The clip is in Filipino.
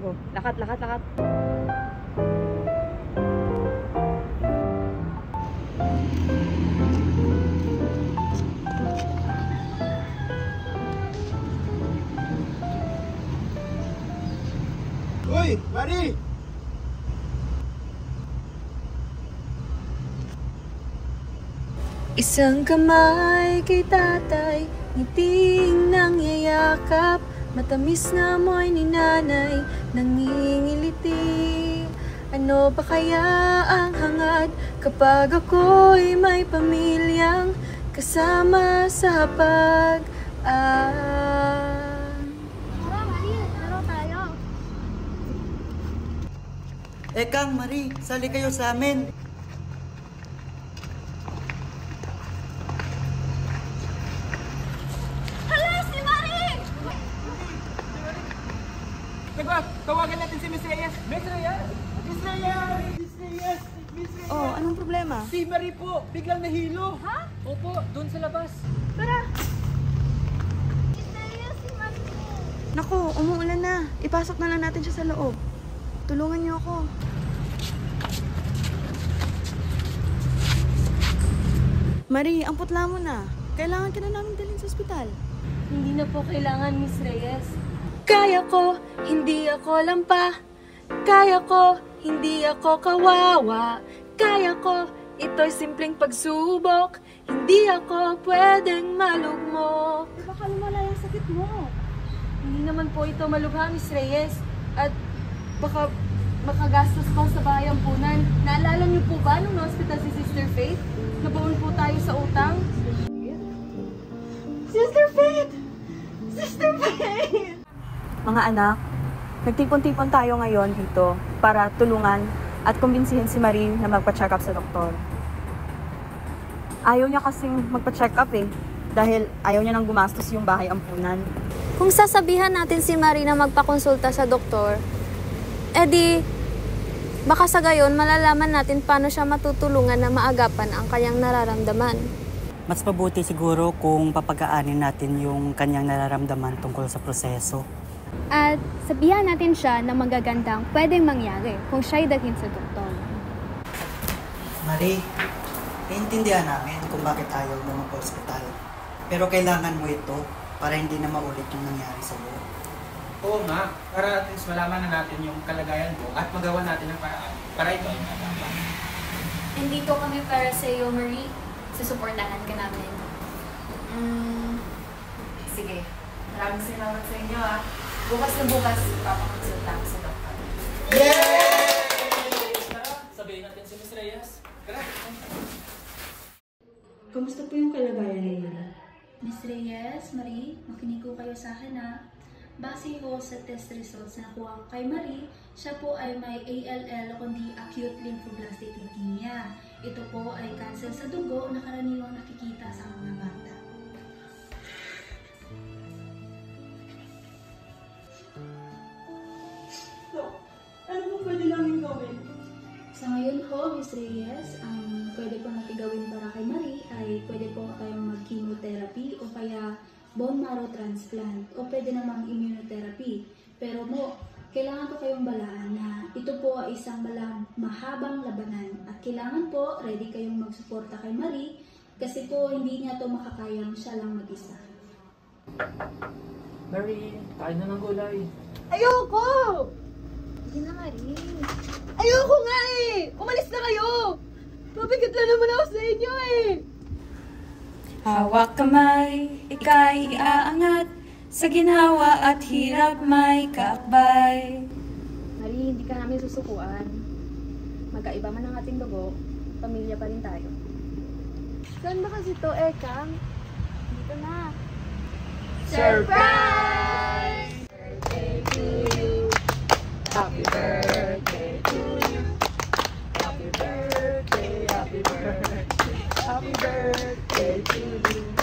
Go. Lakat, lakat, lakat. Uy, Mari! Isang kamay kay tatay, ngiting nangyayakap, matamis na amoy ni nanay, nangingiliti. Ano ba kaya ang hangad kapag ako'y may pamilyang kasama sa hapag? Tara, Mari, laro tayo. Kang, Marie, sali kayo sa amin. Hala, si Mari! Diba, tawagan natin si Miss Reyes. Miss Reyes! Miss Reyes! Miss Reyes! Miss Reyes! Oh, anong problema? Si Marie po, biglang nahilo. Ha? Opo, doon sa labas. Tara! Si Mari! Naku, umuulan na. Ipasok na lang natin siya sa loob. Tulungan niyo ako. Marie, ang putla mo na. Kailangan ka na namin dalhin sa ospital. Hindi na po kailangan, Miss Reyes. Kaya ko, hindi ako lampa. Kaya ko, hindi ako kawawa. Kaya ko, ito'y simpleng pagsubok. Hindi ako pwedeng malugmok. Baka lumala yung sakit mo. Hindi naman po ito malubha, Miss Reyes. At baka makagastos pa sa bahay ampunan. Naalala niyo po ba nung na-hospital si Sister Faith? Nabaon po tayo sa utang. Sister Faith! Sister Faith! Mga anak, nagtipon-tipon tayo ngayon dito para tulungan at kumbinsihin si Marie na magpa-check up sa doktor. Ayaw niya kasing magpa-check up dahil ayaw niya nang gumastos yung bahay ampunan. Kung sasabihan natin si Marie na magpakonsulta sa doktor, edi baka sa gayon malalaman natin paano siya matutulungan na maagapan ang kanyang nararamdaman. Mas mabuti siguro kung papagaanin natin yung kanyang nararamdaman tungkol sa proseso. At sabihan natin siya na magagandang pwedeng mangyari kung siya'y dalhin sa doktor. Marie, naiintindihan namin kung bakit ayaw mo magpa-hospital. Pero kailangan mo ito para hindi na maulit yung nangyari sa iyo. Oo nga, para at least malaman na natin yung kalagayan mo at magawa natin ang paraan para ito ay magawa. Nandito kami para sa iyo, Marie. Susuportahan ka namin. Sige, maraming salamat sa inyo Bukas na bukas, papakonsulta ako sa doktor. Yay! Tara, sabihin natin si Miss Reyes. Tara. Kamusta po yung kalagayan ni Marie? Miss Reyes, Marie, makinig ko kayo sa akin Base ko sa test results na nakuha ko kay Marie, siya po ay may ALL kundi acute lymphoblastic leukemia. Ito po ay cancer sa dugo na karaniwang nakikita sa mga bata. So, ano po pwede namin gawin? Sa ngayon po, Miss Reyes, ang pwede po natin gawin para kay Marie ay pwede po tayong mag-chemotherapy o kaya bone marrow transplant o pwede namang immunotherapy. Pero kailangan ko kayong balaan na ito po ay isang mahabang labanan at kailangan po ready kayong magsuporta kay Marie kasi po hindi niya to makakayang siya lang mag-isa. Marie, kain na ng gulay. Ayoko! Sige na, Marie. Ayoko nga Umalis na kayo! Pabigat na naman ako sa inyo Hawak kamay, ika'y iaangat, sa ginhawa at hirap may kakbay. Marie, hindi ka namin susukuan. Magkaiba man ang ating dugo, pamilya pa rin tayo. Saan ba kasi to, Ekang? Dito na. Surprise! Birthday to you. Happy birthday to you. Happy birthday, happy birthday. Happy birthday to you.